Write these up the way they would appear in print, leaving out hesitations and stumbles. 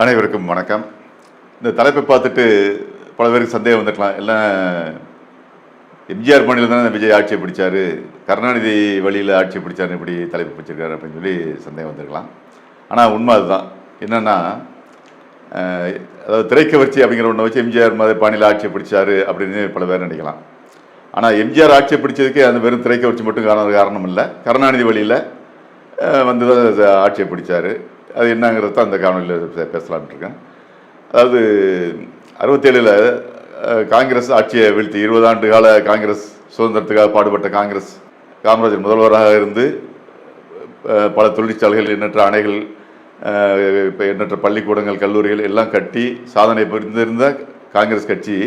அனைவருக்கும் வணக்கம். இந்த தலைப்பை பார்த்துட்டு பல பேருக்கு சந்தேகம் வந்துக்கலாம். எல்லாம் எம்ஜிஆர் மாநிலம் தானே விஜய் ஆட்சியை பிடிச்சாரு, கருணாநிதி வழியில் ஆட்சியை பிடிச்சாருன்னு எப்படி தலைப்பு பிடிச்சிருக்காரு அப்படின்னு சொல்லி சந்தேகம் வந்துருக்கலாம். ஆனால் உண்மை அதுதான். என்னென்னா, அதாவது திரைக்கவர்ச்சி அப்படிங்கிற ஒன்றை வச்சு எம்ஜிஆர் மாதிரி பாணியில் ஆட்சியை பிடிச்சாரு அப்படின்னு பல பேர் நினைக்கலாம். ஆனால் எம்ஜிஆர் ஆட்சியை பிடிச்சதுக்கு அந்த வெறும் திரைக்கவர்ச்சி மட்டும் காரணம் இல்லை, கருணாநிதி வழியில் வந்து தான் ஆட்சியை பிடிச்சாரு. அது என்னங்கிறது தான் அந்த காணொலியில் பேசலாம்னு இருக்கேன். அதாவது 67 காங்கிரஸ் ஆட்சியை வீழ்த்தி 20 ஆண்டு கால காங்கிரஸ் சுதந்திரத்துக்காக பாடுபட்ட காங்கிரஸ், காமராஜர் முதல்வராக இருந்து பல தொழிற்சாலைகள், எண்ணற்ற அணைகள், இப்போ எண்ணற்ற பள்ளிக்கூடங்கள், கல்லூரிகள் எல்லாம் கட்டி சாதனை புரிந்திருந்த காங்கிரஸ் கட்சி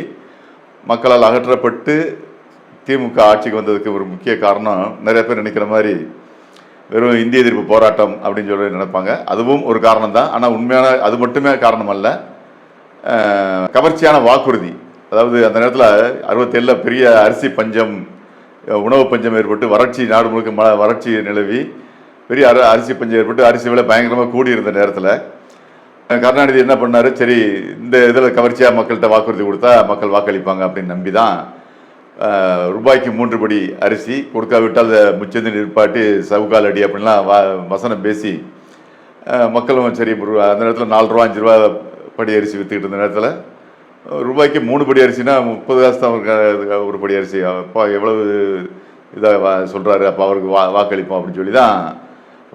மக்களால் அகற்றப்பட்டு திமுக ஆட்சிக்கு வந்ததுக்கு ஒரு முக்கிய காரணம், நிறைய பேர் நினைக்கிற மாதிரி வெறும் இந்திய எதிர்ப்பு போராட்டம் அப்படின்னு சொல்லி நினைப்பாங்க. அதுவும் ஒரு காரணம் தான். ஆனால் உண்மையான அது மட்டுமே காரணம் அல்ல. கவர்ச்சியான வாக்குறுதி. அதாவது அந்த நேரத்தில் 67 பெரிய அரிசி பஞ்சம், உணவு பஞ்சம் ஏற்பட்டு வறட்சி, நாடு முழுக்க வறட்சி நிலவி பெரிய அரிசி பஞ்சம் ஏற்பட்டு அரிசி விலை பயங்கரமாக கூடியிருந்த நேரத்தில் கருணாநிதி என்ன பண்ணார், சரி இந்த இதில் கவர்ச்சியாக மக்கள்கிட்ட வாக்குறுதி கொடுத்தா மக்கள் வாக்களிப்பாங்க அப்படின்னு நம்பி தான் ரூபாய்க்கு 3 படி அரிசி கொடுக்காவிட்டால் முச்சந்தி நிற்பாட்டி சவுக்கால் அடி அப்படின்லாம் வசனம் பேசி மக்களும் சரி அந்த நேரத்தில் 4 ரூபா 5 ரூபா படி அரிசி விற்றுக்கிட்டு இருந்த நேரத்தில் ரூபாய்க்கு 3 படி அரிசினா 30 காசு தான் ஒரு படி அரிசி. அப்போ எவ்வளவு இதாக சொல்கிறாரு, அப்போ அவருக்கு வாக்களிப்போம் அப்படின்னு சொல்லி தான்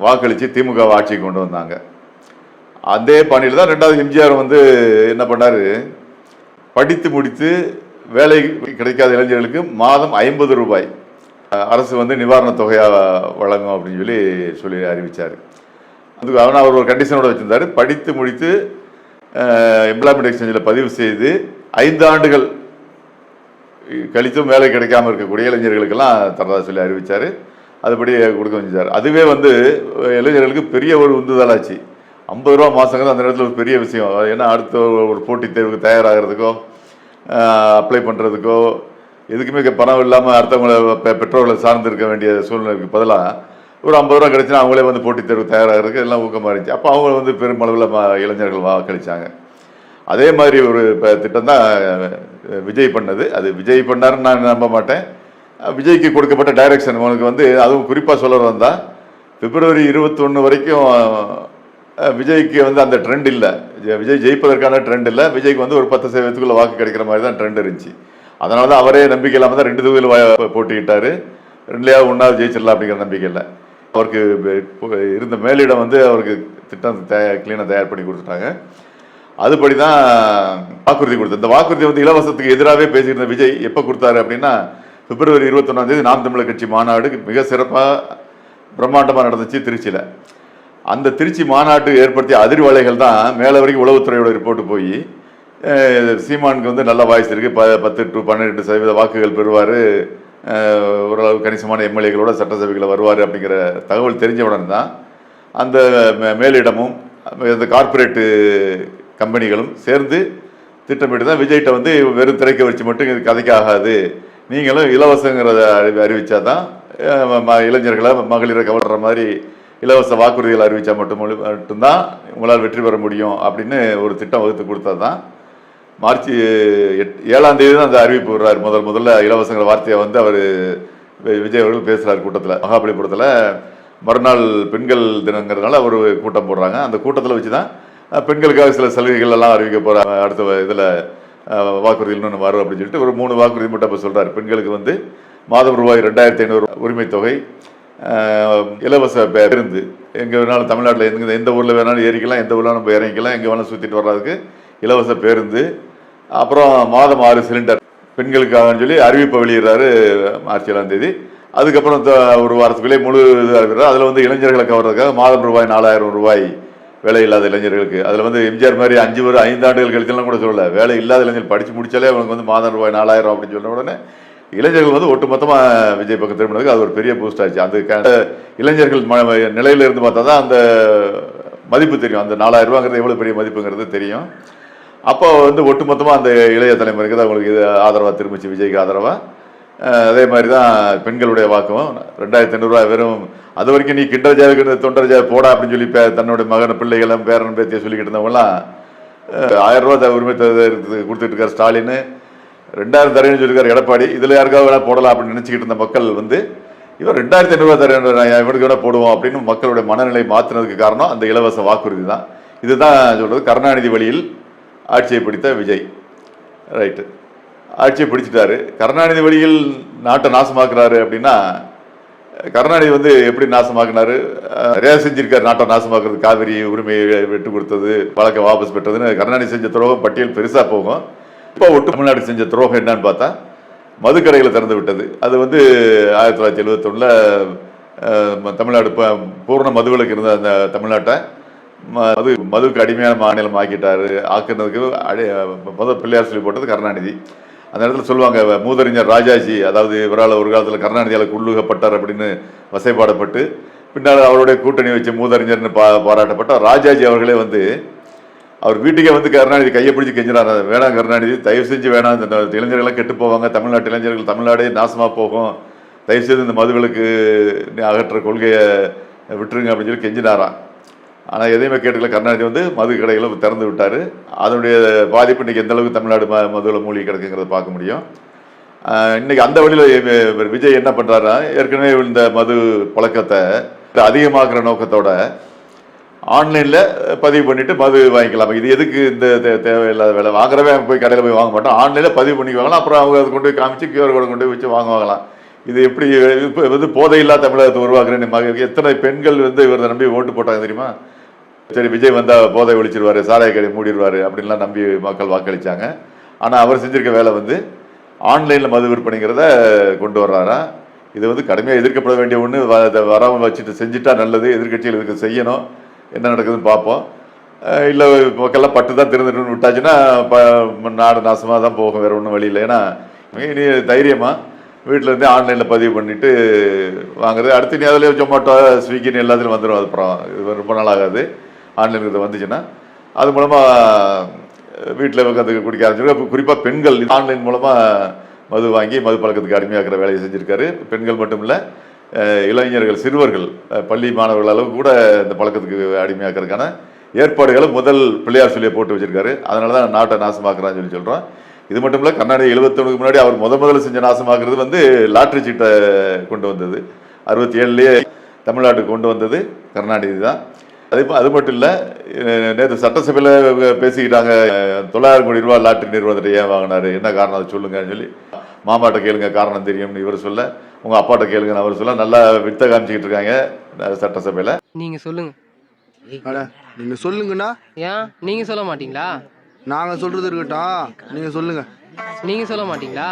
வாக்களித்து திமுக ஆட்சிக்கு கொண்டு வந்தாங்க. அதே பாணியில் தான் 2வது எம்ஜிஆர் வந்து என்ன பண்ணார், படித்து முடித்து வேலை கிடைக்காத இளைஞர்களுக்கு மாதம் 50 ரூபாய் அரசு வந்து நிவாரணத் தொகையாக வழங்கும் அப்படின்னு சொல்லி அறிவித்தார். அதுக்கு அவனை அவர் ஒரு கண்டிஷனோடு வச்சுருந்தார், படித்து முடித்து எம்ப்ளாய்மெண்ட் எக்ஸ்சேஞ்சில் பதிவு செய்து 5 ஆண்டுகள் கழித்தும் வேலை கிடைக்காமல் இருக்கக்கூடிய இளைஞர்களுக்கெல்லாம் தரதா சொல்லி அறிவித்தார். அதுபடி கொடுக்க வச்சார். அதுவே வந்து இளைஞர்களுக்கு பெரிய ஒரு உந்துதலாச்சு. 50 ரூபா மாதங்கிறது அந்த நேரத்தில் ஒரு பெரிய விஷயம். ஏன்னா அடுத்த ஒரு போட்டித் தேர்வுக்கு தயாராகிறதுக்கோ அப்ளை பண்ணுறதுக்கோ எதுக்குமே பணம் இல்லாமல் அடுத்தவங்களை பெற்றோர்களை சார்ந்து இருக்க வேண்டிய சூழ்நிலைக்கு பதிலாக ஒரு 50 ரூபா கிடைச்சினா அவங்களே வந்து போட்டித் தேர்வு தயாராகிறதுக்கு எல்லாம் ஊக்கமாக இருந்துச்சு. அப்போ அவங்க வந்து பெருமளவில் இளைஞர்கள் வாக்களித்தாங்க. அதே மாதிரி ஒரு திட்டம் தான் விஜய் பண்ணது. அது விஜய் பண்ணாருன்னு நான் நம்ப மாட்டேன். விஜய்க்கு கொடுக்கப்பட்ட டைரக்ஷன் உனக்கு வந்து, அதுவும் குறிப்பாக சொல்ல வந்தால் பிப்ரவரி 21 வரைக்கும் விஜய்க்கு வந்து அந்த ட்ரெண்ட் இல்லை, விஜய் ஜெயிப்பதற்கான ட்ரெண்ட் இல்லை. விஜய்க்கு வந்து ஒரு 10% வாக்கு கிடைக்கிற மாதிரி தான் ட்ரெண்ட் இருந்துச்சு. அதனால தான் அவரே நம்பிக்கை இல்லாமல் தான் 2 தொகுதியில் போட்டிக்கிட்டார். 2லேயாவது 1வது ஜெயிச்சிடலாம் அப்படிங்கிற நம்பிக்கை இல்லை. அவருக்கு இருந்த மேலிடம் வந்து அவருக்கு திட்டம் கிளீனாக தயார் பண்ணி கொடுத்துட்டாங்க. அதுபடி தான் வாக்குறுதி கொடுத்தது. இந்த வாக்குறுதி வந்து இலவசத்துக்கு எதிராகவே பேசியிருந்த விஜய் எப்போ கொடுத்தாரு அப்படின்னா, பிப்ரவரி 21 நாம் தமிழர் கட்சி மாநாடு மிக சிறப்பாக பிரம்மாண்டமாக நடந்துச்சு திருச்சியில். அந்த திருச்சி மாநாட்டு ஏற்படுத்திய அதிர்வலைகள் தான் மேலே வரைக்கும் உளவுத்துறையோட ரிப்போர்ட்டு போய் சீமானுக்கு வந்து நல்ல வாய்ஸ் இருக்குது, 10 to 12% வாக்குகள் பெறுவார், ஓரளவு கணிசமான எம்எல்ஏகளோட சட்டசபைகளை வருவார் அப்படிங்கிற தகவல் தெரிஞ்சவுடன் தான் அந்த மேலிடமும் இந்த கார்ப்பரேட்டு கம்பெனிகளும் சேர்ந்து திட்டமிட்டு தான் விஜய்கிட்ட வந்து வெறும் திரைக்கவர்ச்சி மட்டும் இது கதைக்கு ஆகாது, நீங்களும் இலவசங்கிறத அறிவித்தா தான் இளைஞர்களை மகளிரை கவர்ற மாதிரி இலவச வாக்குறுதிகள் அறிவித்தா மட்டும்தான் உங்களால் வெற்றி பெற முடியும் அப்படின்னு ஒரு திட்டம் வகுத்து கொடுத்தது தான். மார்ச் 7ஆம் தேதி தான் அந்த அறிவிப்பு விடுறாரு. முதல்ல இலவசங்கிற வார்த்தையை வந்து அவர் விஜய் அவர்கள் பேசுகிறார் கூட்டத்தில், மகாபலிபுரத்தில். மறுநாள் பெண்கள் தினங்கிறதுனால ஒரு கூட்டம் போடுறாங்க. அந்த கூட்டத்தில் வச்சு தான் பெண்களுக்காக சில சலுகைகள் எல்லாம் அறிவிக்க போகிறாங்க. அடுத்த இதில் வாக்குறுதிகள் இன்னொன்று வரும் அப்படின்னு சொல்லிட்டு ஒரு 3 வாக்குறுதி மட்டும் அப்போ சொல்கிறார். பெண்களுக்கு வந்து மாதம் ரூபாய் 2500 உரிமை தொகை, இலவச பேருந்து, எங்கே வேணாலும் தமிழ்நாட்டில் எந்த ஊரில் வேணாலும் ஏறிக்கலாம், எந்த ஊரில் நம்ம இறங்கிக்கலாம், எங்கே வேணாலும் சுற்றிட்டு வர்றதுக்கு இலவச பேருந்து, அப்புறம் மாதம் 6 சிலிண்டர் பெண்களுக்காகன்னு சொல்லி அறிவிப்பை வெளியிடுறாரு மார்ச் 7ஆம் தேதி. அதுக்கப்புறம் ஒரு வாரத்துக்குள்ளே முழு இது அறிவிக்கிறார். அதில் வந்து இளைஞர்களை கவர்றதுக்காக மாதம் ரூபாய் 4000 ரூபாய் வேலை இல்லாத இளைஞர்களுக்கு. அதில் வந்து எம்ஜிஆர் மாதிரி 5 ஆண்டுகள் கழிச்செல்லாம் கூட சொல்லலை, வேலை இல்லாத இளைஞர்கள் படித்து முடிச்சாலே அவங்களுக்கு வந்து மாதம் ரூபாய் 4000 அப்படின்னு சொன்ன உடனே இளைஞர்கள் வந்து ஒட்டுமொத்தமாக விஜய் பக்கம் திரும்பினதுக்கு அது ஒரு பெரிய பூஸ்ட் ஆச்சு. அந்த இளைஞர்கள் நிலையில இருந்து பார்த்தா தான் அந்த மதிப்பு தெரியும், அந்த 4000 ரூபாங்கிறது எவ்வளோ பெரிய மதிப்புங்கிறது தெரியும். அப்போ வந்து ஒட்டுமொத்தமாக அந்த இளைய தலைமுறைக்கு தான் அவங்களுக்கு இது ஆதரவாக திரும்பிச்சு, விஜய்க்கு ஆதரவாக. அதே மாதிரி தான் பெண்களுடைய வாக்கும் 2500 ரூபா. வெறும் அது வரைக்கும் நீ கிண்டர் ஜாவுக்கு தொண்டர் ஜாவை போடா அப்படின்னு சொல்லி தன்னுடைய மகன் பிள்ளைகளும் பேரன் பேத்தியை சொல்லிக்கிட்டு இருந்தவங்களாம் 1000 ரூபா உரிமை கொடுத்துட்டு இருக்காரு ஸ்டாலின், 2000 தரேன்னு சொல்லியிருக்காரு எடப்பாடி. இதில் யாருக்காவது வேணா போடலாம் அப்படின்னு நினச்சிக்கிட்டு இருந்த மக்கள் வந்து இவர் 2500 தரேன் இவனுக்கு வேணா போடுவோம் அப்படின்னு மக்களுடைய மனநிலை மாற்றினதுக்கு காரணம் அந்த இலவச வாக்குறுதி தான். இதுதான் சொல்கிறது கருணாநிதி வழியில் ஆட்சியை பிடித்த விஜய். ரைட்டு, ஆட்சியை பிடிச்சிட்டாரு. கருணாநிதி வழியில் நாட்டை நாசமாக்குறாரு அப்படின்னா கருணாநிதி வந்து எப்படி நாசமாக்குனாரு? நிறையா செஞ்சிருக்காரு நாட்டை நாசமாக்குறது. காவிரி உரிமையை விட்டு கொடுத்தது, வழக்கை வாபஸ் பெற்றதுன்னு கருணாநிதி செஞ்ச துரோகம் பட்டியல் பெருசாக போகும். இப்போ ஒட்டு தமிழ்நாடு செஞ்ச துரோகம் என்னன்னு பார்த்தா மதுக்கடைகளை திறந்து விட்டது. அது வந்து 1971 தமிழ்நாடு பூர்ண மதுவிலக்கு இருந்த அந்த தமிழ்நாட்டை மதுவுக்கு அடிமையான மாநிலம் ஆக்குனதுக்கு முதல் பிள்ளையார் சொல்லி போட்டது கருணாநிதி. அந்த இடத்துல சொல்லுவாங்க, மூதறிஞர் ராஜாஜி, அதாவது இவரால் ஒரு காலத்தில் கருணாநிதியால் உள்ளுகப்பட்டார் அப்படின்னு வசைப்பாடப்பட்டு பின்னால் அவருடைய கூட்டணி வச்சு மூதறிஞர்னு பாராட்டப்பட்ட ராஜாஜி அவர்களே வந்து அவர் வீட்டுக்கே வந்து கருணாநிதி கையை பிடிச்சி கெஞ்சினார், வேணாம் கருணாநிதி, தயவு செஞ்சு வேணாம், இந்த இளைஞர்கள்லாம் கெட்டு போவாங்க, தமிழ்நாட்டு இளைஞர்கள் தமிழ்நாடே நாசமாக போகும், தயவுசெய்து இந்த மதுவிலக்கு அகற்ற கொள்கையை விட்டுருங்க அப்படின்னு சொல்லி கெஞ்சினாராம். ஆனால் எதையுமே கேட்டுக்கல. கருணாநிதி வந்து மது கடைகளை திறந்து விட்டார். அதனுடைய பாதிப்பு இன்றைக்கி எந்த அளவுக்கு தமிழ்நாடு மதுவில் மூழ்கி கிடக்குங்கிறத பார்க்க முடியும். இன்றைக்கி அந்த வழியில் விஜய் என்ன பண்ணுறாருன்னா, ஏற்கனவே இந்த மது பழக்கத்தை அதிகமாக்குற நோக்கத்தோட ஆன்லைனில் பதிவு பண்ணிவிட்டு மது வாங்கிக்கலாம். இது எதுக்கு இந்த தேவையில்லாத வேலை? வாங்குறவே போய் கடையில் போய் வாங்க மாட்டோம், ஆன்லைனில் பதிவு பண்ணிக்குவாங்களாம். அப்புறம் அவங்க அதை கொண்டு போய் காமிச்சு QR கோடை கொண்டு போய் வச்சு வாங்குவாங்களாம். இது எப்படி இப்போ வந்து போதையில்லா தமிழகத்தை உருவாக்குறேன்னு எத்தனை பெண்கள் வந்து இவரை நம்பி ஓட்டு போட்டாங்க தெரியுமா? சரி, விஜய் வந்தால் போதை ஒழிச்சிருவார், சாராய கடை மூடிடுவார் அப்படின்லாம் நம்பி மக்கள் வாக்களித்தாங்க. ஆனால் அவர் செஞ்சிருக்க வேலை வந்து ஆன்லைனில் மது விற்பனைங்கிறத கொண்டு வர்றாரா. இது வந்து கடுமையாக எதிர்க்கப்பட வேண்டிய ஒன்று. வராமல் வச்சுட்டு செஞ்சுட்டா நல்லது, எதிர்கட்சிகள் இதுக்கு செய்யணும், என்ன நடக்குதுன்னு பார்ப்போம். இல்லை மக்கள்லாம் பட்டு தான் திறந்துட்டு விட்டாச்சுன்னா நாடு நாசமாக தான் போகும், வேறு ஒன்றும் வழி இல்லை. ஏன்னா இனி தைரியமாக வீட்டில் இருந்தே ஆன்லைனில் பதிவு பண்ணிவிட்டு வாங்குறது. அடுத்து நீ அதில் ஜொமேட்டோ ஸ்விக்கின்னு எல்லாத்துலையும் வந்துடும். அது அப்புறம் இது ரொம்ப நாள் ஆகாது. ஆன்லைன் இது வந்துச்சுன்னா அது மூலமாக வீட்டில் உட்காந்து குடிக்க ஆரம்பிச்சிருக்காரு. குறிப்பாக பெண்கள் ஆன்லைன் மூலமாக மது வாங்கி மது பழக்கத்துக்கு அடிமையாக்கிற வேலையை செஞ்சுருக்காரு. பெண்கள் மட்டும் இல்லை, இளைஞர்கள், சிறுவர்கள், பள்ளி மாணவர்கள் அளவு கூட இந்த பழக்கத்துக்கு அடிமையாக்கிறதுக்கான ஏற்பாடுகளை முதல் பிள்ளையார் சொல்லியை போட்டு வச்சிருக்காரு. அதனால தான் நாட்டை நாசமாக்குறான்னு சொல்கிறோம். இது மட்டும் இல்லை, கர்நாடகா 71க்கு முன்னாடி அவர் முதல்ல செஞ்ச நாசமாக்குறது வந்து லாட்ரி சீட்டை கொண்டு வந்தது. 67லேயே தமிழ்நாட்டுக்கு கொண்டு வந்தது கருணாநிதி தான். அது மட்டும் இல்லை, நேற்று சட்டசபையில் பேசிக்கிட்டாங்க, 900 கோடி ரூபா லாட்ரி நிறுவனத்தை ஏன் வாங்கினார், என்ன காரணம் அதை சொல்லுங்கன்னு சொல்லி. மாமாட்ட கேளுங்க காரணம் தெரியும்னு இவர் சொல்ல, உங்கள் அப்பாட்ட கேளுங்கன்னு அவர் சொல்ல, நல்லா வித்த காமிச்சிக்கிட்டு இருக்காங்க சட்டசபையில். நீங்கள் சொல்லுங்க. நீங்கள் சொல்லுங்கண்ணா. ஏன் நீங்கள் சொல்ல மாட்டீங்களா? நாங்கள் சொல்கிறது இருக்கட்டும், நீங்கள் சொல்லுங்கள். நீங்க சொல்ல மாட்டீங்களா?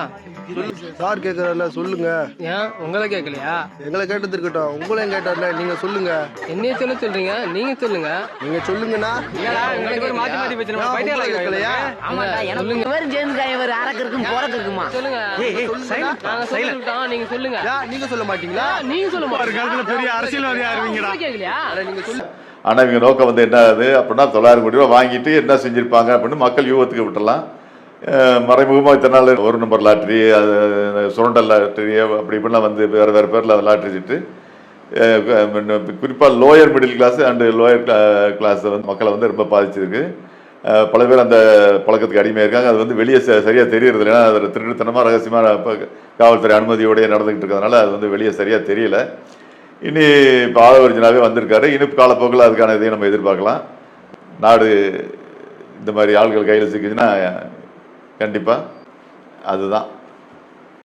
சார் கேட்கறல சொல்லுங்க. ஏன் உங்களை கேட்கலையா? எங்களை கேட்டது இருக்கட்டும், உங்களையும் கேட்டார்ல, நீங்க சொல்லுங்க. என்னைய சொல்றீங்க, நீங்க சொல்லுங்க. நீங்க சொல்லுங்கண்ணா. நீங்க சொல்லுங்க. நீங்க சொல்ல மாட்டீங்களா? நீங்க சொல்ல மாட்டீங்க. பெரிய அரசியல்வாதியா இருவீங்கடா. கேட்கலையா? நீங்க சொல்லுங்க. ஆனால் இவங்க நோக்கம் வந்து என்ன ஆகுது அப்படின்னா, 900 கோடி ரூபா வாங்கிட்டு என்ன செஞ்சுருப்பாங்க அப்படின்னு மக்கள் யூகத்துக்கு விட்டுடலாம். மறைமுகமாக இத்தனை நாள் ஒரு நம்பர் லாட்ரி, அது சுரண்டல் லாட்ரி, அப்படி இப்படிலாம் வந்து வேறு வேறு பேரில் லாட்ரி சீட்டு, குறிப்பாக lower middle class and lower கிளாஸை வந்து மக்களை வந்து ரொம்ப பாதிச்சிருக்கு. பல பேர் அந்த பழக்கத்துக்கு அடிமையாக இருக்காங்க. அது வந்து வெளியே சரியாக தெரியறது இல்லை. ஏன்னா அதில் திருட்டுத்தனமாக ரகசியமாக காவல்துறை அனுமதியோடய நடந்துக்கிட்டு இருக்கிறதுனால அது வந்து வெளியே சரியாக தெரியல. இனி இப்போ ஆதவர்ஜனாவே வந்திருக்காரு. இனி காலப்போக்கில் அதுக்கான இதையும் நம்ம எதிர்பார்க்கலாம். நாடு இந்த மாதிரி ஆள்கள் கையில் சிக்கிச்சுன்னா கண்டிப்பாக அதுதான்